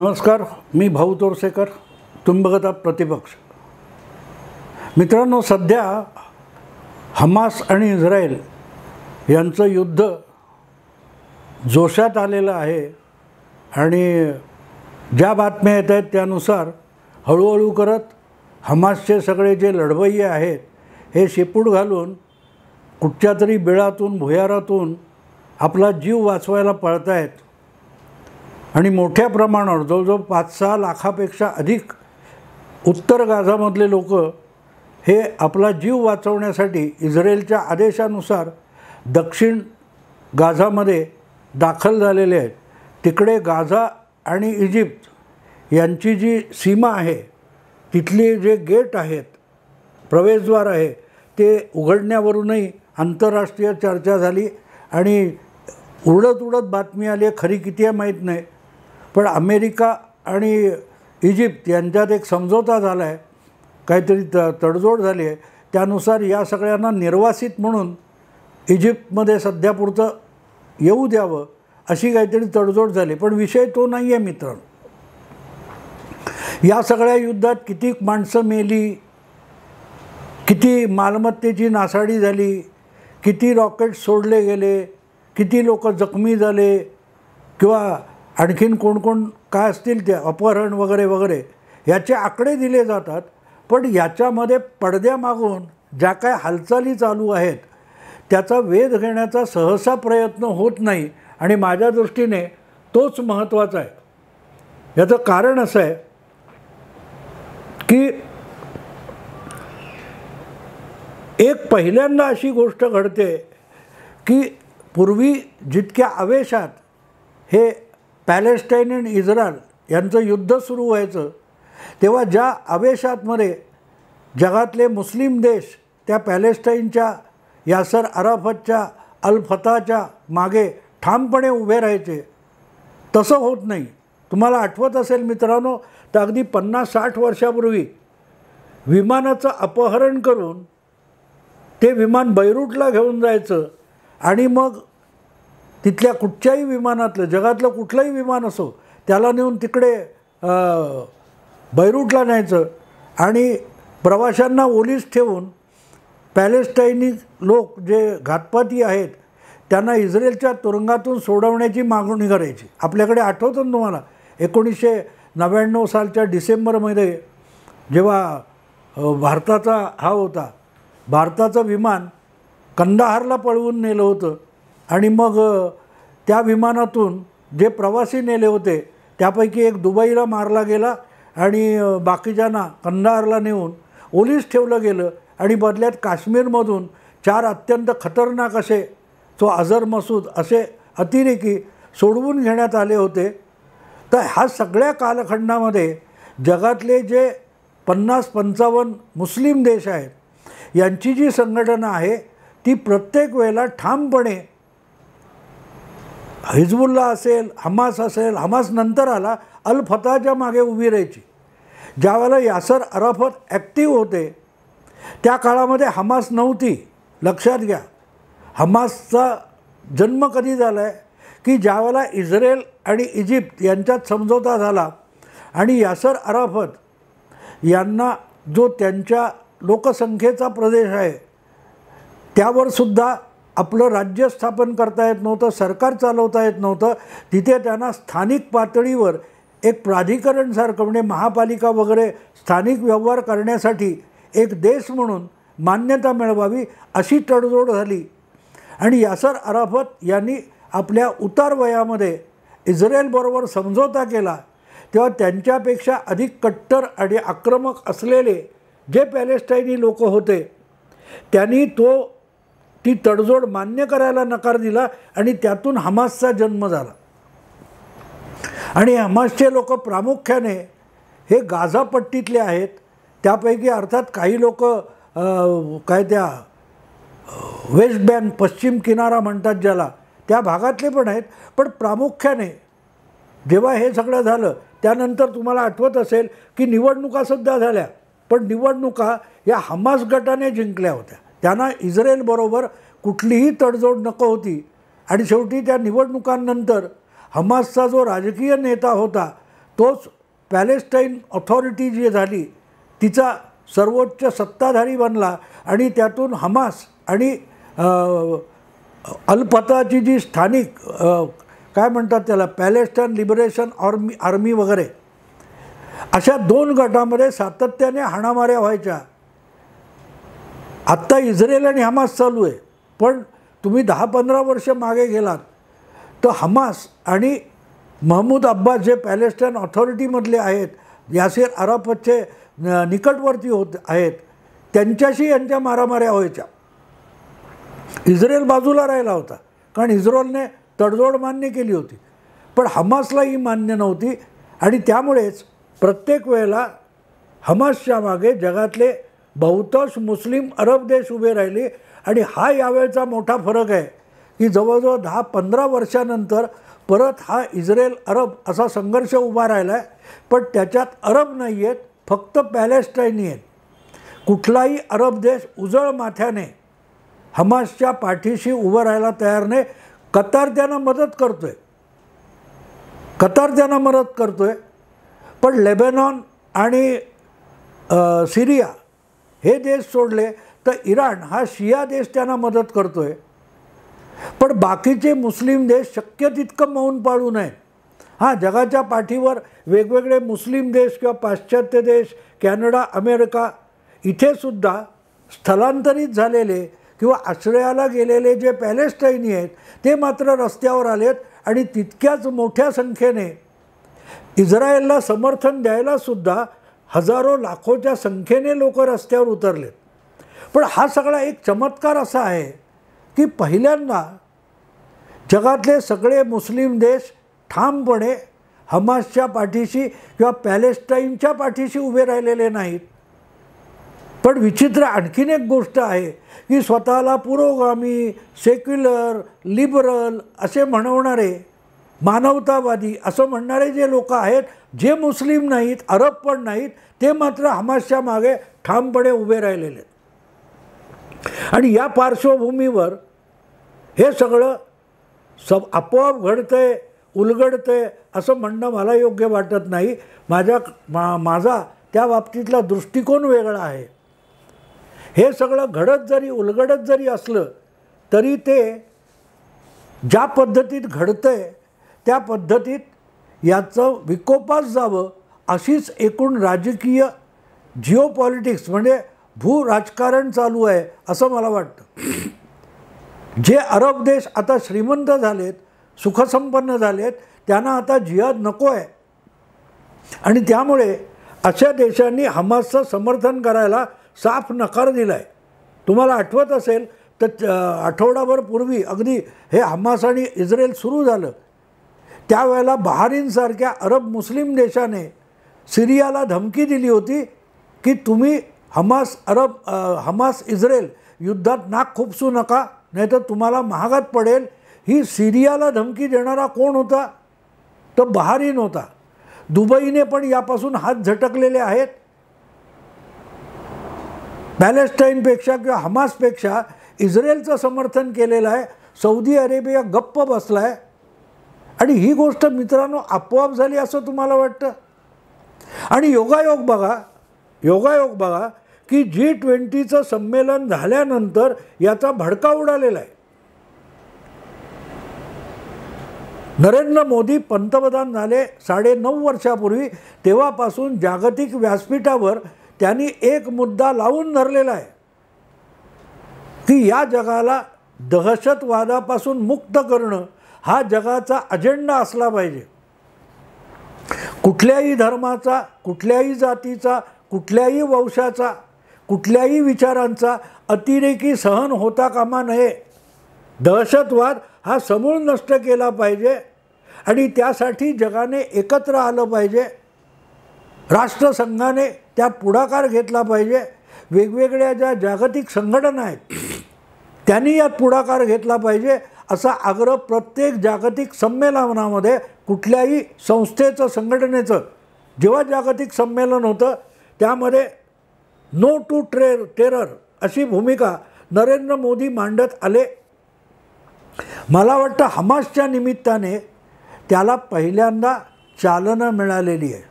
नमस्कार, मी भाऊ तोरसेकर. तुम्ही बघत आहात प्रतिपक्ष. मित्रांनो, सध्या हमास आणि इस्रायल यांचं युद्ध जोशात आलेलं आहे आणि ज्या बातम्या येत आहेत त्यानुसार हळूहळू करत हमासचे सगळे जे लढवय्ये आहेत हे शेपूट घालून कुठच्या तरी बिळातून भुयारातून आपला जीव वाचवायला पळत आहेत आणि मोठ्या प्रमाणावर जवळजवळ 5-6 लाखापेक्षा अधिक उत्तर गाझामधले लोक हे आपला जीव वाचवण्यासाठी इस्रायलच्या आदेशानुसार दक्षिण गाझामध्ये दाखल झालेले आहेत. तिकडे गाझा आणि इजिप्त यांची जी सीमा आहे तिथली जे गेट आहेत, प्रवेशद्वार आहे, ते उघडण्यावरूनही आंतरराष्ट्रीय चर्चा झाली आणि उडत बातमी आली. खरी किती आहे माहीत नाही, पण अमेरिका आणि इजिप्त यांच्यात एक समझोता झाला आहे, काहीतरी तडजोड झाली आहे. त्यानुसार या सगळ्यांना निर्वासित म्हणून इजिप्तमध्ये सध्यापुरतं येऊ द्यावं अशी काहीतरी तडजोड झाली. पण विषय तो नाही आहे मित्रांनो. या सगळ्या युद्धात किती माणसं मेली, किती मालमत्तेची नासाडी झाली, किती रॉकेट सोडले गेले, किती लोक जखमी झाले किंवा आणखीन कोण काय असतील ते अपहरण वगैरे वगैरे याचे आकडे दिले जातात. पण याच्यामध्ये पडद्यामागून ज्या काय हालचाली चालू आहेत त्याचा वेध घेण्याचा सहसा प्रयत्न होत नाही आणि माझ्या दृष्टीने तोच महत्त्वाचा आहे. याचं कारण असं आहे की एक पहिल्यांदा अशी गोष्ट घडते की पूर्वी जितक्या आवेशात हे पॅलेस्टाईन आणि इस्रायल यांचं युद्ध सुरू व्हायचं तेव्हा ज्या आवेशातमध्ये जगातले मुस्लिम देश त्या पॅलेस्टाईनच्या यासर अराफतच्या अल फताहच्या मागे ठामपणे उभे राहायचे, तसं होत नाही. तुम्हाला आठवत असेल मित्रांनो, तर अगदी 50-60 वर्षापूर्वी विमानाचं अपहरण करून ते विमान बैरूटला घेऊन जायचं आणि मग तिथल्या कुठच्याही विमानातलं, जगातलं कुठलंही विमान असो, त्याला नेऊन तिकडे बैरूटला न्यायचं आणि प्रवाशांना ओलीस ठेवून पॅलेस्टाईनी लोक जे घातपाती आहेत त्यांना इस्रायलच्या तुरुंगातून सोडवण्याची मागणी करायची. आपल्याकडे आठवतं ना तुम्हाला, 1999 सालच्या डिसेंबरमध्ये जेव्हा भारताचा हा होता, भारताचं विमान कंदाहारला पळवून नेलं होतं आणि मग त्या विमानातून जे प्रवासी नेले होते त्यापैकी एक दुबईला मारला गेला आणि बाकीच्यांना कंदाहारला नेऊन ओलीस ठेवलं गेलं आणि बदल्यात काश्मीरमधून 4 अत्यंत खतरनाक असे अझर मसूद असे अतिरेकी सोडवून घेण्यात आले होते. तर ह्या सगळ्या कालखंडामध्ये जगातले जे 50-55 मुस्लिम देश आहेत यांची जी संघटना आहे ती प्रत्येक वेळेला ठामपणे हिजबुल्ला असेल, हमास असेल, हमास नंतर आला, अल फताहच्या मागे उभी राहायची. ज्यावेळेला यासर अराफत ॲक्टिव्ह होते त्या काळामध्ये हमास नव्हती. लक्षात घ्या, हमासचा जन्म कधी झाला आहे की ज्यावेळेला इस्रायल आणि इजिप्त यांच्यात समझोता झाला आणि यासर अराफत यांना जो त्यांच्या लोकसंख्येचा प्रदेश आहे त्यावर सुद्धा आपलं राज्य स्थापन करता येत नव्हतं, सरकार चालवता येत नव्हतं. तिथे त्यांना स्थानिक पातळीवर एक प्राधिकरणसारखं म्हणजे महापालिका वगैरे स्थानिक व्यवहार करण्यासाठी एक देश म्हणून मान्यता मिळवावी अशी तडजोड झाली आणि यासर अराफत यांनी आपल्या उतार वयामध्ये इस्रायलबरोबर समझोता केला. तेव्हा त्यांच्यापेक्षा अधिक कट्टर आणि आक्रमक असलेले जे पॅलेस्टाईनी लोक होते त्यांनी ती तडजोड मान्य करायला नकार दिला आणि त्यातून हमासचा जन्म झाला. आणि हमासचे लोक प्रामुख्याने हे गाझा पट्टीतले आहेत. त्यापैकी अर्थात काही लोक काय त्या वेस्ट बँक, पश्चिम किनारा म्हणतात ज्याला, त्या भागातले पण आहेत. पण प्रामुख्याने जेव्हा हे सगळं झालं त्यानंतर तुम्हाला आठवत असेल की निवडणुकासुद्धा झाल्या, पण निवडणुका या हमास गटाने जिंकल्या होत्या. त्यांना इस्रायलबरोबर कुठलीही तडजोड नको होती आणि शेवटी त्या निवडणुकांनंतर हमासचा जो राजकीय नेता होता तोच पॅलेस्टाईन ऑथॉरिटी जी झाली तिचा सर्वोच्च सत्ताधारी बनला आणि त्यातून हमास आणि अल फताची जी स्थानिक काय म्हणतात त्याला पॅलेस्टाईन लिबरेशन आर्मी वगैरे अशा 2 गटामध्ये सातत्याने हाणामाऱ्या व्हायच्या. आत्ता इस्रायल आणि हमास चालू आहे, पण तुम्ही 10-15 वर्ष मागे गेलात तर हमास आणि महमूद अब्बास जे पॅलेस्टाईन ऑथॉरिटीमधले आहेत, यासिर अराफतचे निकटवर्ती आहेत, त्यांच्याशी यांच्या मारामाऱ्या व्हायच्या. इस्रायल बाजूला राहिला होता कारण इस्रायलने तडजोड मान्य केली होती, पण हमासला ही मान्य नव्हती आणि त्यामुळेच प्रत्येक वेळेला हमासच्या मागे जगातले बहुतांश मुस्लिम अरब देश उभे राहिले. आणि हा यावेळचा मोठा फरक आहे की जवळजवळ 10-15 वर्षानंतर परत हा इस्रायल अरब असा संघर्ष उभा राहिला आहे, पण त्याच्यात अरब नाही आहेत, फक्त पॅलेस्टाईनी आहेत. कुठलाही अरब देश उजळ माथ्याने हमासच्या पाठीशी उभं राहायला तयार नाही. कतार त्यांना मदत करतोय, पण लेबनॉन आणि सिरिया हे देश सोडले तर इराण हा शिया देश त्यांना मदत करतोय. पण बाकीचे मुस्लिम देश शक्य तितकं मौन पाळू नयेत. हां, जगाच्या पाठीवर वेगवेगळे मुस्लिम देश किंवा पाश्चात्य देश, कॅनडा, अमेरिका इथेसुद्धा स्थलांतरित झालेले किंवा आश्रयाला गेलेले जे पॅलेस्टाईनी आहेत ते मात्र रस्त्यावर आलेत आणि तितक्याच मोठ्या संख्येने इस्रायलला समर्थन द्यायलासुद्धा हजारो लाखोच्या संख्येने लोक रस्त्यावर उतरलेत. पण हा सगळा एक चमत्कार असा आहे की पहिल्यांदा जगातले सगळे मुस्लिम देश ठामपणे हमासच्या पाठीशी किंवा पॅलेस्टाईनच्या पाठीशी उभे राहिलेले नाहीत. पण विचित्र आणखीन एक गोष्ट आहे की स्वतःला पुरोगामी, सेक्युलर, लिबरल असे म्हणवणारे, मानवतावादी असं म्हणणारे जे लोक आहेत, जे मुस्लिम नाहीत, अरब पण नाहीत, ते मात्र हमासच्या मागे ठामपणे उभे राहिलेले आहेत. आणि या पार्श्वभूमीवर हे सगळं आपोआप घडतंय, उलगडतंय असं म्हणणं मला योग्य वाटत नाही. माझा त्या बाबतीतला दृष्टिकोन वेगळा आहे. हे सगळं उलगडत जरी असलं तरी ते ज्या पद्धतीत घडतंय त्या पद्धतीत याचं विकोपास जावं अशीच एकूण राजकीय जिओपॉलिटिक्स म्हणजे भूराजकारण चालू आहे असं मला वाटतं. जे अरब देश आता श्रीमंत झालेत, सुखसंपन्न झालेत, त्यांना आता जिहाद नको आहे आणि त्यामुळे अशा देशांनी हमासचं समर्थन करायला साफ नकार दिला आहे. तुम्हाला आठवत असेल तर आठवडाभर पूर्वी अगदी हे हमास आणि इस्रायल सुरू झालं त्यावेळेला बहारीनसारख्या अरब मुस्लिम देशाने सिरियाला धमकी दिली होती की तुम्ही हमास इस्रायल युद्धात नाक खुपसू नका, नाहीतर तुम्हाला महागात पडेल. ही सिरियाला धमकी देणारा कोण होता? तर बहारीन होता. दुबईने पण यापासून हात झटकलेले आहेत. पॅलेस्टाईनपेक्षा किंवा हमासपेक्षा इस्रायलचं समर्थन केलेलं आहे. सौदी अरेबिया गप्प बसला आहे. आणि ही गोष्ट मित्रांनो आपोआप झाली असं तुम्हाला वाटतं? आणि योगायोग बघा की G20चं संमेलन झाल्यानंतर याचा भडका उडालेला आहे. नरेंद्र मोदी पंतप्रधान झाले 9.5 वर्षापूर्वी, तेव्हापासून जागतिक व्यासपीठावर त्यांनी एक मुद्दा लावून धरलेला आहे की या जगाला दहशतवादापासून मुक्त करणं हा जगाचा अजेंडा असला पाहिजे. कुठल्याही धर्माचा, कुठल्याही जातीचा, कुठल्याही वंशाचा, कुठल्याही विचारांचा अतिरेकी सहन होता कामा नये. दहशतवाद हा समूळ नष्ट केला पाहिजे आणि त्यासाठी जगाने एकत्र आलं पाहिजे. राष्ट्रसंघाने त्यात पुढाकार घेतला पाहिजे. वेगवेगळ्या ज्या जागतिक संघटना आहेत त्यांनी यात पुढाकार घेतला पाहिजे असा आग्रह प्रत्येक जागतिक संमेलनामध्ये, कुठल्याही संस्थेचं, संघटनेचं जेव्हा जागतिक संमेलन होतं त्यामध्ये नो टू टेरर अशी भूमिका नरेंद्र मोदी मांडत आले. मला वाटतं हमासच्या निमित्ताने त्याला पहिल्यांदा चालना मिळालेली आहे.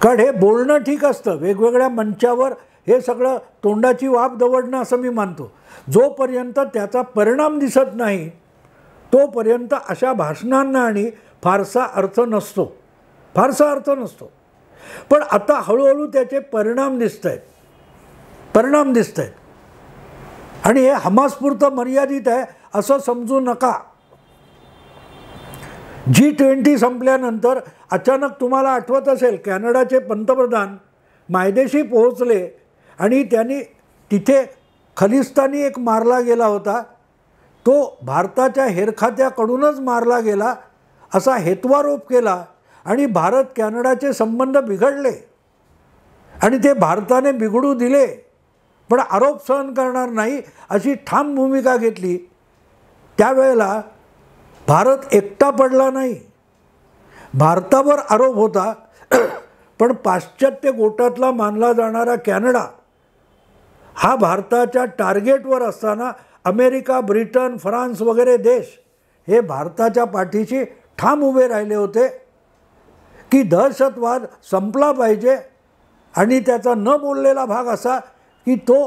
कारण हे बोलणं ठीक असतं, वेगवेगळ्या मंचावर हे सगळं तोंडाची वाफ दवडणं असं मी मानतो. जोपर्यंत त्याचा परिणाम दिसत नाही तोपर्यंत अशा भाषणांना आणि फारसा अर्थ नसतो, फारसा अर्थ नसतो. पण आता हळूहळू त्याचे परिणाम दिसत आहेत आणि हे हमासपुरतं मर्यादित आहे असं समजू नका. G20 संपल्यानंतर अचानक तुम्हाला आठवत असेल कॅनडाचे पंतप्रधान मायदेशी पोहोचले आणि त्यांनी तिथे खलिस्तानी एक मारला गेला होता, तो भारताच्या हेरखात्याकडूनच मारला गेला असा हेत्वारोप केला आणि भारत कॅनडाचे संबंध बिघडले आणि ते भारताने बिघडू दिले, पण आरोप सहन करणार नाही अशी ठाम भूमिका घेतली. त्यावेळेला भारत एकटा पडला नाही, भारतावर आरोप होता, पण पाश्चात्य गोटातला मानला जाणारा कॅनडा हा भारताच्या टार्गेटवर असताना अमेरिका, ब्रिटन, फ्रान्स वगैरे देश हे भारताच्या पाठीशी ठाम उभे राहिले होते की दहशतवाद संपला पाहिजे. आणि त्याचा न बोललेला भाग असा की तो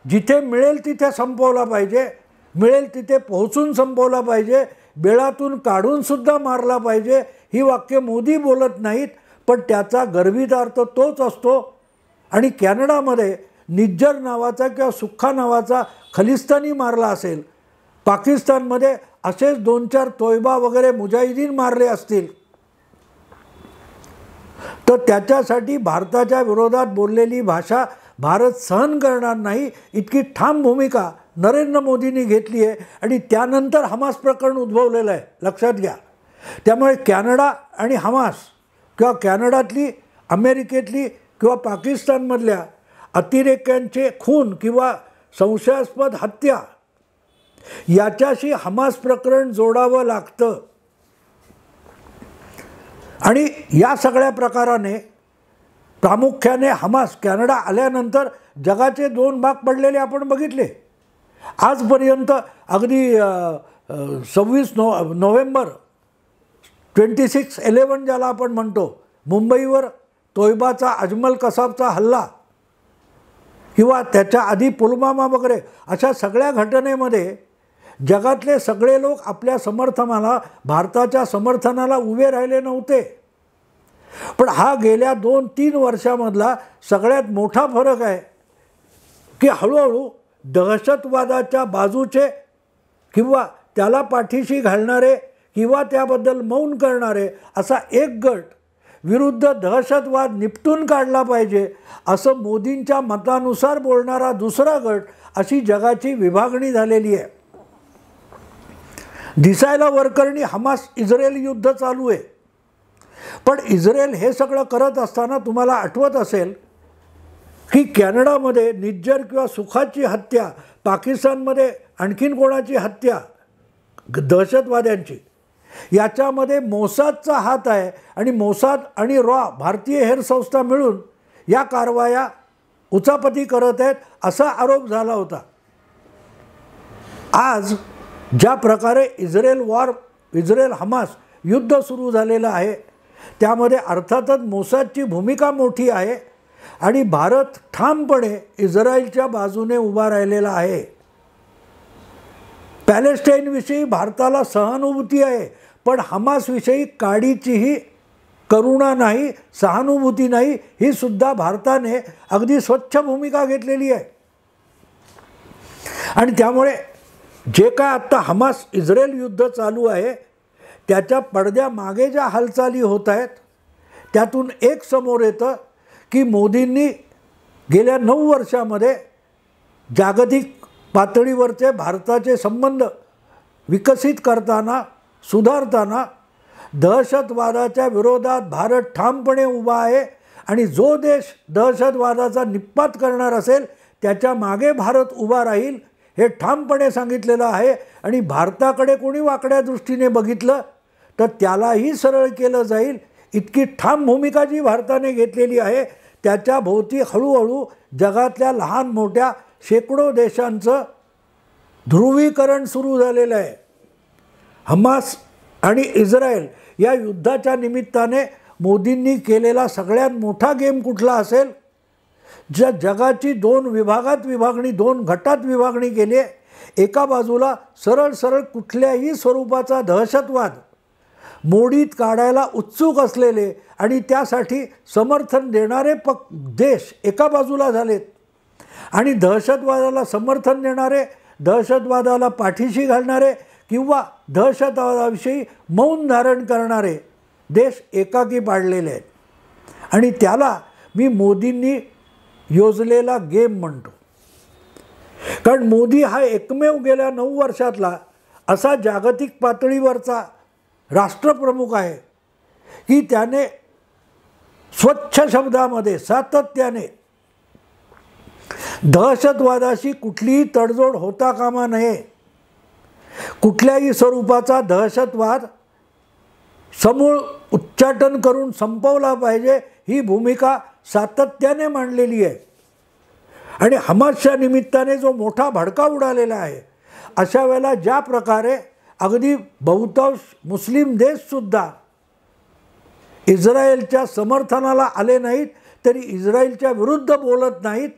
जिथे मिळेल तिथे संपवला पाहिजे, मिळेल तिथे पोहोचून संपवला पाहिजे, बेळातून काढूनसुद्धा मारला पाहिजे. ही वाक्य मोदी बोलत नाहीत, पण त्याचा गर्भित अर्थ तोच असतो. आणि कॅनडामध्ये निज्जर नावाचा किंवा सुक्खा नावाचा खलिस्तानी मारला असेल, पाकिस्तानमध्ये असेच 2-4 तोयबा वगैरे मुजाहिदीन मारले असतील, तर त्याच्यासाठी भारताच्या विरोधात बोललेली भाषा भारत सहन करणार नाही इतकी ठाम भूमिका नरेंद्र मोदींनी घेतली आहे. आणि त्यानंतर हमास प्रकरण उद्भवलेलं आहे, लक्षात घ्या. त्यामुळे कॅनडा आणि हमास किंवा कॅनडातली, अमेरिकेतली किंवा पाकिस्तानमधल्या अतिरेक्यांचे खून किंवा संशयास्पद हत्या याच्याशी हमास प्रकरण जोडावं लागतं. आणि या सगळ्या प्रकाराने प्रामुख्याने हमास कॅनडा आल्यानंतर जगाचे 2 भाग पडलेले आपण बघितले. आजपर्यंत अगदी 26 नोव्हेंबर 26/11 ज्याला आपण म्हणतो, मुंबईवर तोयबाचा, अजमल कसाबचा हल्ला किंवा त्याच्या आधी पुलवामा वगैरे अशा सगळ्या घटनेमध्ये जगातले सगळे लोक आपल्या समर्थनाला, भारताच्या समर्थनाला उभे राहिले नव्हते. पण हा गेल्या 2-3 वर्षामधला सगळ्यात मोठा फरक आहे की हळूहळू दहशतवादाच्या बाजूचे किंवा त्याला पाठीशी घालणारे किंवा त्याबद्दल मौन करणारे असा एक गट विरुद्ध दहशतवाद निपटून काढला पाहिजे असं मोदींच्या मतानुसार बोलणारा दुसरा गट, अशी जगाची विभागणी झालेली आहे. दिसायला वरकरणी हमास इस्रायल युद्ध चालू आहे, पण इस्रायल हे सगळं करत असताना तुम्हाला आठवत असेल की कॅनडामध्ये निज्जर किंवा सुखाची हत्या, पाकिस्तानमध्ये आणखीन कोणाची हत्या दहशतवाद्यांची, याच्यामध्ये मोसादचा हात आहे. आणि मोसाद आणि रॉ भारतीय हेर संस्था मिळून या कारवाया उचापती करत आहेत असा आरोप झाला होता. आज ज्या प्रकारे इस्रायल हमास युद्ध सुरू झालेलं आहे त्यामध्ये अर्थातच मोसादची भूमिका मोठी आहे आणि भारत ठामपणे इस्रायलच्या बाजूने उभा राहिलेला आहे. पॅलेस्टाईनविषयी भारताला सहानुभूती आहे, पण हमासविषयी काडीचीही करुणा नाही, सहानुभूती नाही, ही सुद्धा भारताने अगदी स्वच्छ भूमिका घेतलेली आहे. आणि त्यामुळे जे काय आत्ता हमास इस्रायल युद्ध चालू आहे त्याच्या पडद्यामागे ज्या हालचाली होत आहेत त्यातून एक समोर येतं की मोदींनी गेल्या 9 वर्षामध्ये जागतिक पातळीवरचे भारताचे संबंध विकसित करताना, सुधारताना दहशतवादाच्या विरोधात भारत ठामपणे उभा आहे. आणि जो देश दहशतवादाचा निपात करणार असेल त्याच्या मागे भारत उभा राहील हे ठामपणे सांगितलेलं आहे. आणि भारताकडे कोणी वाकड्या दृष्टीने बघितलं तर त्यालाही सरळ केलं जाईल इतकी ठाम भूमिका जी भारताने घेतलेली आहे. त्याच्या भोवती हळूहळू जगातल्या लहान मोठ्या शेकडो देशांचं ध्रुवीकरण सुरू झालेलं आहे. हमास आणि इस्रायल या युद्धाच्या निमित्ताने मोदींनी केलेला सगळ्यात मोठा गेम कुठला असेल? ज्या जगाची 2 विभागात विभागणी, 2 गटात विभागणी केली आहे. एका बाजूला सरळ सरळ कुठल्याही स्वरूपाचा दहशतवाद मोडीत काढायला उत्सुक असलेले आणि त्यासाठी समर्थन देणारे देश एका बाजूला झालेत, आणि दहशतवादाला समर्थन देणारे, दहशतवादाला पाठीशी घालणारे किंवा दहशतवादाविषयी मौन धारण करणारे देश एकाकी पाडलेले आहेत. आणि त्याला मी मोदींनी योजलेला गेम म्हणतो. कारण मोदी हा एकमेव गेल्या 9 वर्षातला असा जागतिक पातळीवरचा राष्ट्रप्रमुख आहे की त्याने स्वच्छ शब्दामध्ये सातत्याने दहशतवादाशी कुठलीही तडजोड होता कामा नये, कुठल्याही स्वरूपाचा दहशतवाद समूळ उच्चाटन करून संपवला पाहिजे ही भूमिका सातत्याने मांडलेली आहे. आणि हमासच्या निमित्ताने जो मोठा भडका उडालेला आहे, अशा वेळेला ज्या प्रकारे अगदी बहुतांश मुस्लिम देशसुद्धा इस्रायलच्या समर्थनाला आले नाहीत, तरी इस्रायलच्या विरुद्ध बोलत नाहीत,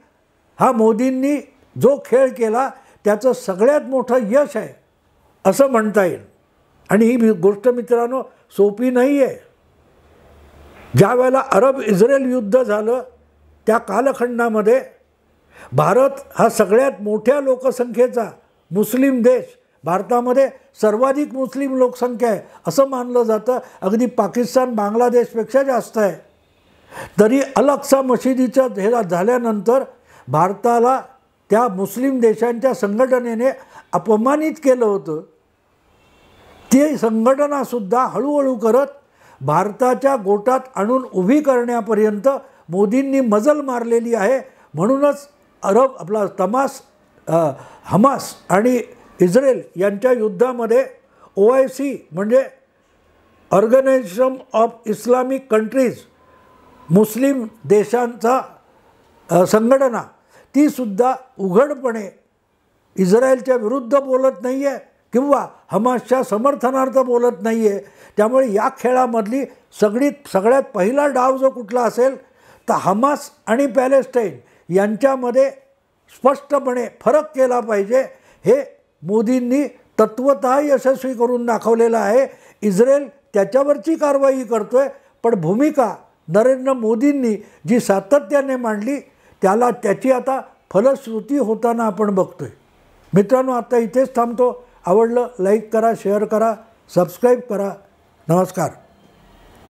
हा मोदींनी जो खेळ केला त्याचं सगळ्यात मोठं यश आहे असं म्हणता येईल. आणि ही गोष्ट मित्रांनो सोपी नाही आहे. ज्या वेळेला अरब इस्रायल युद्ध झालं त्या कालखंडामध्ये भारत हा सगळ्यात मोठ्या लोकसंख्येचा मुस्लिम देश, भारतामध्ये सर्वाधिक मुस्लिम लोकसंख्या आहे असं मानलं जातं, अगदी पाकिस्तान बांगलादेशपेक्षा जास्त आहे. तरी अल अक्सा मशिदीचं हे झाल्यानंतर भारताला त्या मुस्लिम देशांच्या संघटनेने अपमानित केलं होतं. ती संघटनासुद्धा हळूहळू करत भारताच्या गोटात आणून उभी करण्यापर्यंत मोदींनी मजल मारलेली आहे. म्हणूनच हमास आणि इस्रायल यांच्या युद्धामध्ये OIC म्हणजे ऑर्गनायझेशन ऑफ इस्लामिक कंट्रीज, मुस्लिम देशांचा संघटना, तीसुद्धा उघडपणे इस्रायलच्या विरुद्ध बोलत नाही आहे किंवा हमासच्या समर्थनार्थ बोलत नाही आहे. त्यामुळे या खेळामधली सगळ्यात पहिला डाव जो कुठला असेल तर हमास आणि पॅलेस्टाईन यांच्यामध्ये स्पष्टपणे फरक केला पाहिजे. हे मोदींनी तत्वतः यशस्वी करून दाखवलेलं आहे. इस्रायल त्याच्यावरची कारवाई करतोय, पण भूमिका नरेंद्र मोदींनी जी सातत्याने मांडली त्याची आता फलश्रुती होताना आपण बघतोय. मित्रांनो, आता इथेच थांबतो. आवडलं लाईक करा, शेअर करा, सबस्क्राईब करा. नमस्कार.